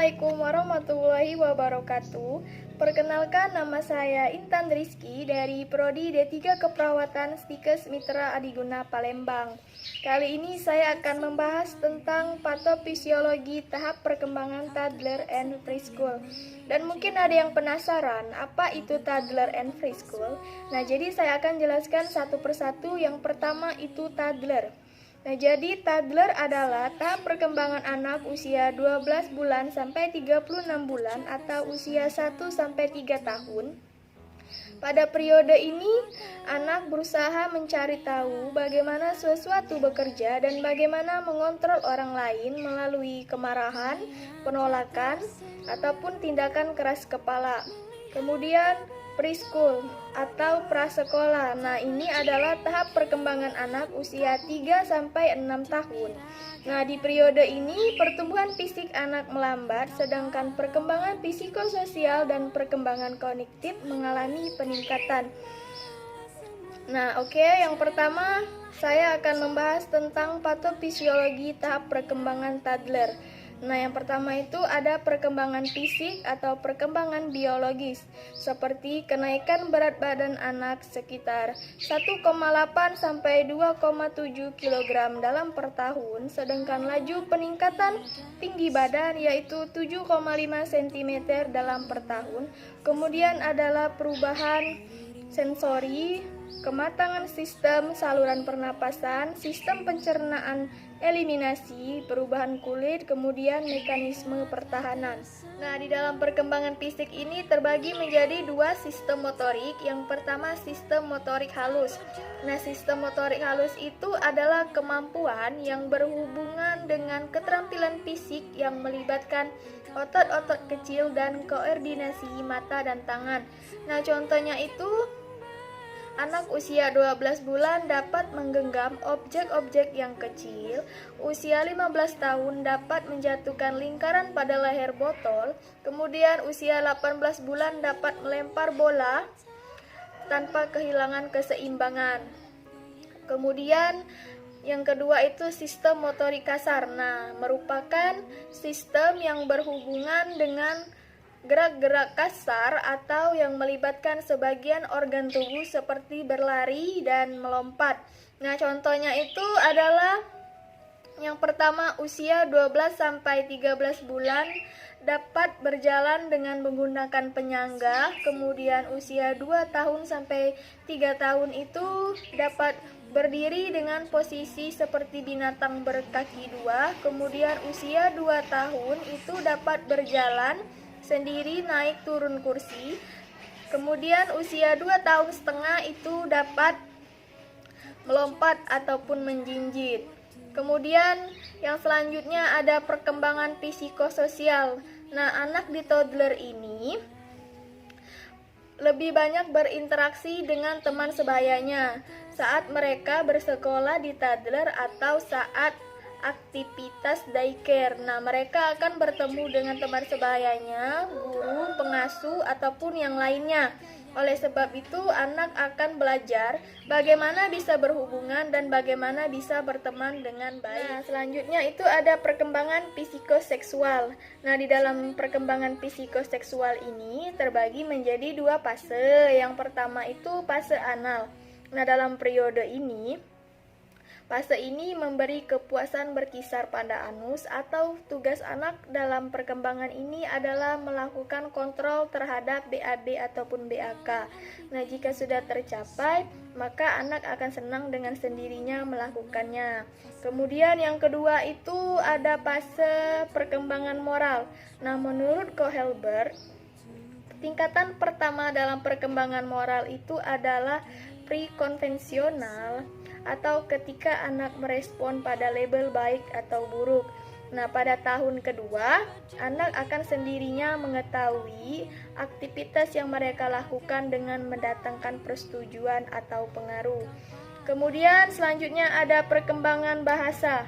Assalamualaikum warahmatullahi wabarakatuh. Perkenalkan, nama saya Intan Rizky dari Prodi D3 Keperawatan Stikes Mitra Adiguna Palembang. Kali ini saya akan membahas tentang patofisiologi tahap perkembangan toddler and preschool. Dan mungkin ada yang penasaran, apa itu toddler and preschool? Nah, jadi saya akan jelaskan satu persatu. Yang pertama itu toddler. Nah, jadi toddler adalah tahap perkembangan anak usia 12 bulan sampai 36 bulan atau usia 1 sampai 3 tahun. Pada periode ini, anak berusaha mencari tahu bagaimana sesuatu bekerja dan bagaimana mengontrol orang lain melalui kemarahan, penolakan, ataupun tindakan keras kepala. Kemudian preschool atau prasekolah. Nah, ini adalah tahap perkembangan anak usia 3 sampai 6 tahun. Nah, di periode ini pertumbuhan fisik anak melambat, sedangkan perkembangan psikososial dan perkembangan kognitif mengalami peningkatan. Nah, yang pertama saya akan membahas tentang patofisiologi tahap perkembangan toddler. Nah, yang pertama itu ada perkembangan fisik atau perkembangan biologis, seperti kenaikan berat badan anak sekitar 1,8 sampai 2,7 kg dalam per tahun, sedangkan laju peningkatan tinggi badan yaitu 7,5 cm dalam per tahun. Kemudian adalah perubahan sensori, kematangan sistem saluran pernapasan, sistem pencernaan, eliminasi, perubahan kulit, kemudian mekanisme pertahanan. Nah, di dalam perkembangan fisik ini terbagi menjadi dua sistem motorik. Yang pertama sistem motorik halus. Nah, sistem motorik halus itu adalah kemampuan yang berhubungan dengan keterampilan fisik yang melibatkan otot-otot kecil dan koordinasi mata dan tangan. Nah, contohnya itu anak usia 12 bulan dapat menggenggam objek-objek yang kecil, usia 15 tahun dapat menjatuhkan lingkaran pada leher botol, kemudian usia 18 bulan dapat melempar bola tanpa kehilangan keseimbangan. Kemudian yang kedua itu sistem motorik kasar. Nah, merupakan sistem yang berhubungan dengan gerak-gerak kasar atau yang melibatkan sebagian organ tubuh seperti berlari dan melompat. Nah, contohnya itu adalah yang pertama usia 12 sampai 13 bulan dapat berjalan dengan menggunakan penyangga, kemudian usia 2 tahun sampai 3 tahun itu dapat berdiri dengan posisi seperti binatang berkaki dua, kemudian usia 2 tahun itu dapat berjalan sendiri naik turun kursi. Kemudian usia 2 tahun setengah itu dapat melompat ataupun menjinjit. Kemudian yang selanjutnya ada perkembangan psikososial. Nah, anak di toddler ini lebih banyak berinteraksi dengan teman sebayanya saat mereka bersekolah di toddler atau saat aktivitas daycare. Nah, mereka akan bertemu dengan teman sebayanya, guru, pengasuh, ataupun yang lainnya. Oleh sebab itu, anak akan belajar bagaimana bisa berhubungan dan bagaimana bisa berteman dengan baik. Nah, selanjutnya itu ada perkembangan psikoseksual. Nah, di dalam perkembangan psikoseksual ini terbagi menjadi dua fase. Yang pertama itu fase anal. Nah, dalam periode ini fase ini memberi kepuasan berkisar pada anus, atau tugas anak dalam perkembangan ini adalah melakukan kontrol terhadap BAB ataupun BAK. Nah, jika sudah tercapai, maka anak akan senang dengan sendirinya melakukannya. Kemudian yang kedua itu ada fase perkembangan moral. Nah, menurut Kohlberg, tingkatan pertama dalam perkembangan moral itu adalah pre-konvensional, atau ketika anak merespon pada label baik atau buruk. Nah, pada tahun kedua, anak akan sendirinya mengetahui aktivitas yang mereka lakukan dengan mendatangkan persetujuan atau pengaruh. Kemudian selanjutnya ada perkembangan bahasa.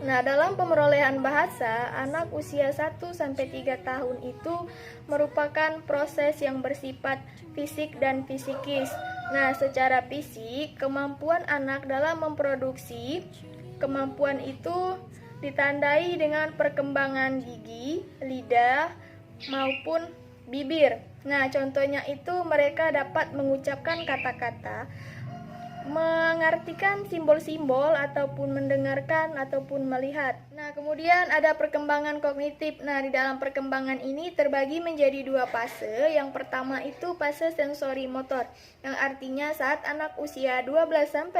Nah, dalam pemerolehan bahasa, anak usia 1 sampai 3 tahun itu merupakan proses yang bersifat fisik dan psikis. Nah, secara fisik, kemampuan anak dalam memproduksi kemampuan itu ditandai dengan perkembangan gigi, lidah, maupun bibir. Nah, contohnya itu mereka dapat mengucapkan kata-kata, mengartikan simbol-simbol, ataupun mendengarkan ataupun melihat. Nah, kemudian ada perkembangan kognitif. Nah, di dalam perkembangan ini terbagi menjadi dua fase. Yang pertama itu fase sensori motor, yang artinya saat anak usia 12-24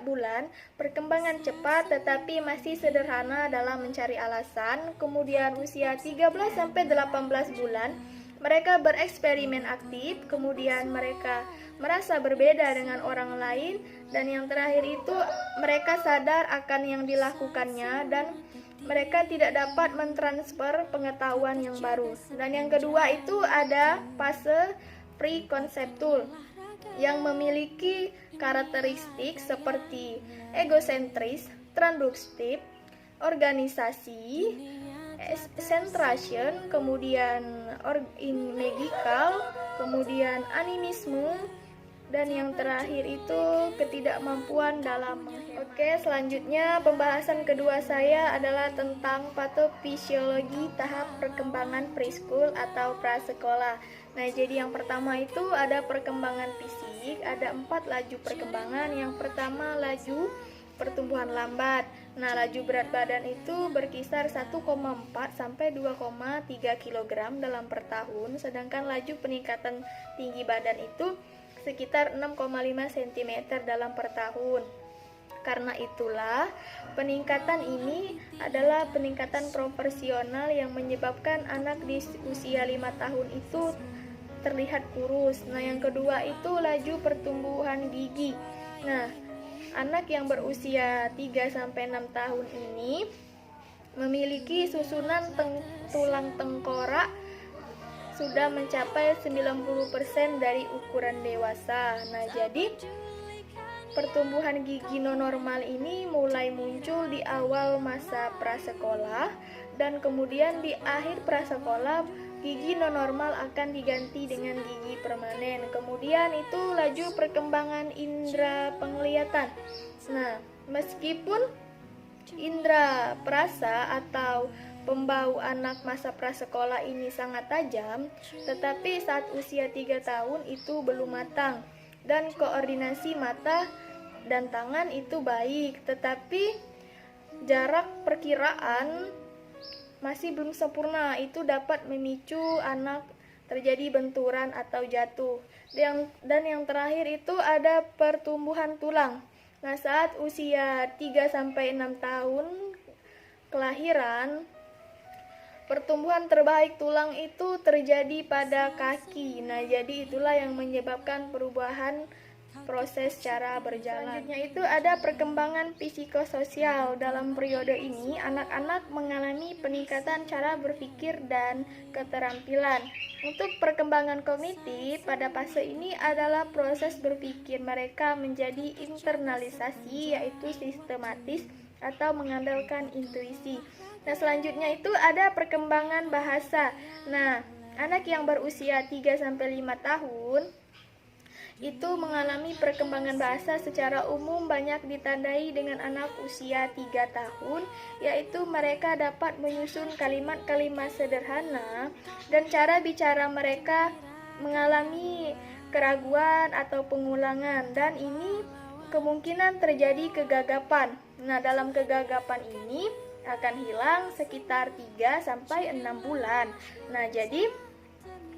bulan perkembangan cepat tetapi masih sederhana dalam mencari alasan. Kemudian usia 13-18 bulan mereka bereksperimen aktif, kemudian mereka merasa berbeda dengan orang lain, dan yang terakhir itu mereka sadar akan yang dilakukannya dan mereka tidak dapat mentransfer pengetahuan yang baru. Dan yang kedua itu ada fase prekonseptual yang memiliki karakteristik seperti egosentris, traduktif, organisasi, centration, kemudian medical, kemudian animisme, dan yang terakhir itu ketidakmampuan dalam menghemat. Oke, selanjutnya pembahasan kedua saya adalah tentang patofisiologi tahap perkembangan preschool atau prasekolah. Nah, jadi yang pertama itu ada perkembangan fisik, ada 4 laju perkembangan. Yang pertama laju pertumbuhan lambat. Nah, laju berat badan itu berkisar 1,4 sampai 2,3 kg dalam per tahun, sedangkan laju peningkatan tinggi badan itu sekitar 6,5 cm dalam per tahun. Karena itulah, peningkatan ini adalah peningkatan proporsional yang menyebabkan anak di usia 5 tahun itu terlihat kurus. Nah, yang kedua itu laju pertumbuhan gigi. Nah, anak yang berusia 3-6 tahun ini memiliki susunan tulang tengkorak sudah mencapai 90% dari ukuran dewasa. Nah, jadi pertumbuhan gigi non normal ini mulai muncul di awal masa prasekolah, dan kemudian di akhir prasekolah gigi non normal akan diganti dengan gigi permanen. Kemudian itu laju perkembangan indera penglihatan. Nah, meskipun indera perasa atau pembau anak masa prasekolah ini sangat tajam, tetapi saat usia 3 tahun itu belum matang, dan koordinasi mata dan tangan itu baik, tetapi jarak perkiraan masih belum sempurna. Itu dapat memicu anak terjadi benturan atau jatuh. Dan yang terakhir itu ada pertumbuhan tulang. Nah, saat usia 3-6 tahun kelahiran, pertumbuhan terbaik tulang itu terjadi pada kaki. Nah, jadi itulah yang menyebabkan perubahan proses cara berjalan. Selanjutnya itu ada perkembangan psikososial. Dalam periode ini, anak-anak mengalami peningkatan cara berpikir dan keterampilan. Untuk perkembangan kognitif pada fase ini adalah proses berpikir mereka menjadi internalisasi, yaitu sistematis atau mengandalkan intuisi. Nah, selanjutnya itu ada perkembangan bahasa. Nah, anak yang berusia 3-5 tahun itu mengalami perkembangan bahasa secara umum banyak ditandai dengan anak usia 3 tahun, yaitu mereka dapat menyusun kalimat-kalimat sederhana dan cara bicara mereka mengalami keraguan atau pengulangan, dan ini kemungkinan terjadi kegagapan. Nah, dalam kegagapan ini akan hilang sekitar 3-6 bulan. Nah, jadi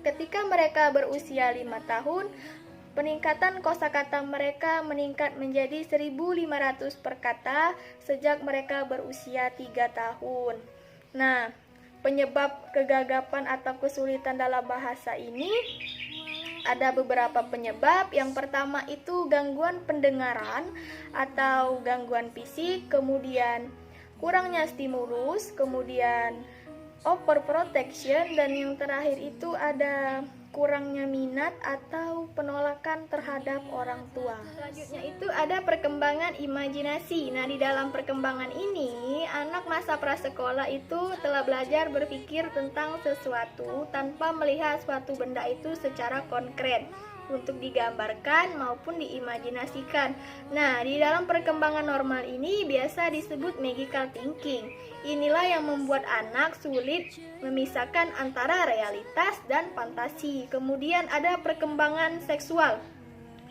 ketika mereka berusia 5 tahun, peningkatan kosakata mereka meningkat menjadi 1.500 per kata sejak mereka berusia 3 tahun. Nah, penyebab kegagapan atau kesulitan dalam bahasa ini ada beberapa penyebab. Yang pertama itu gangguan pendengaran atau gangguan fisik, kemudian kurangnya stimulus, kemudian overprotection, dan yang terakhir itu ada kurangnya minat atau penolakan terhadap orang tua. Selanjutnya itu ada perkembangan imajinasi. Nah, di dalam perkembangan ini, anak masa prasekolah itu telah belajar berpikir tentang sesuatu tanpa melihat suatu benda itu secara konkret. untuk digambarkan maupun diimajinasikan. Nah, di dalam perkembangan normal ini biasa disebut magical thinking. Inilah yang membuat anak sulit memisahkan antara realitas dan fantasi. Kemudian ada perkembangan seksual.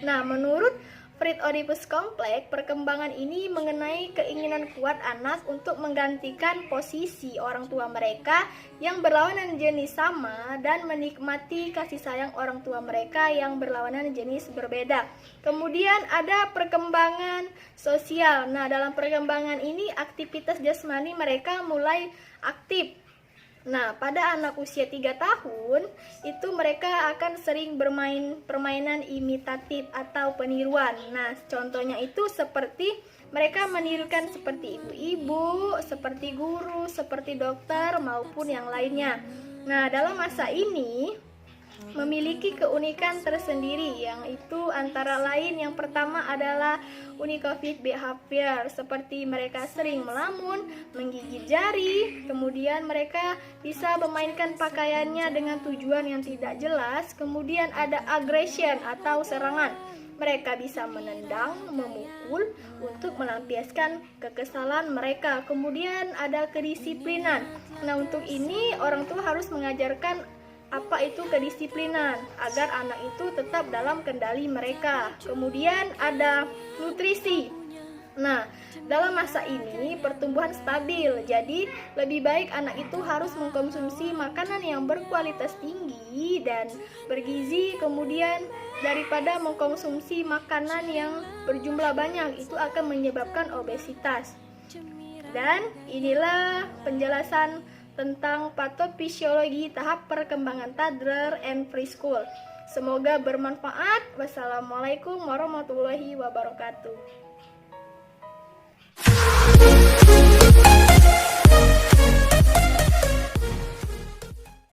Nah, menurut Fried Oedipus Complex, perkembangan ini mengenai keinginan kuat anak untuk menggantikan posisi orang tua mereka yang berlawanan jenis sama dan menikmati kasih sayang orang tua mereka yang berlawanan jenis berbeda. Kemudian ada perkembangan sosial. Nah, dalam perkembangan ini aktivitas jasmani mereka mulai aktif. Nah, pada anak usia 3 tahun, itu mereka akan sering bermain permainan imitatif atau peniruan. Nah, contohnya itu seperti mereka menirukan seperti ibu-ibu, seperti guru, seperti dokter, maupun yang lainnya. Nah, dalam masa ini memiliki keunikan tersendiri, yang itu antara lain yang pertama adalah unicovid behavior, seperti mereka sering melamun, menggigit jari, kemudian mereka bisa memainkan pakaiannya dengan tujuan yang tidak jelas, kemudian ada aggression atau serangan. Mereka bisa menendang, memukul untuk melampiaskan kekesalan mereka. Kemudian ada kedisiplinan. Nah, untuk ini orang tua harus mengajarkan apa itu kedisiplinan agar anak itu tetap dalam kendali mereka. Kemudian ada nutrisi. Nah, dalam masa ini pertumbuhan stabil, jadi lebih baik anak itu harus mengkonsumsi makanan yang berkualitas tinggi dan bergizi, kemudian daripada mengkonsumsi makanan yang berjumlah banyak, itu akan menyebabkan obesitas. Dan inilah penjelasan tentang patofisiologi tahap perkembangan toddler and preschool. Semoga bermanfaat. Wassalamualaikum warahmatullahi wabarakatuh.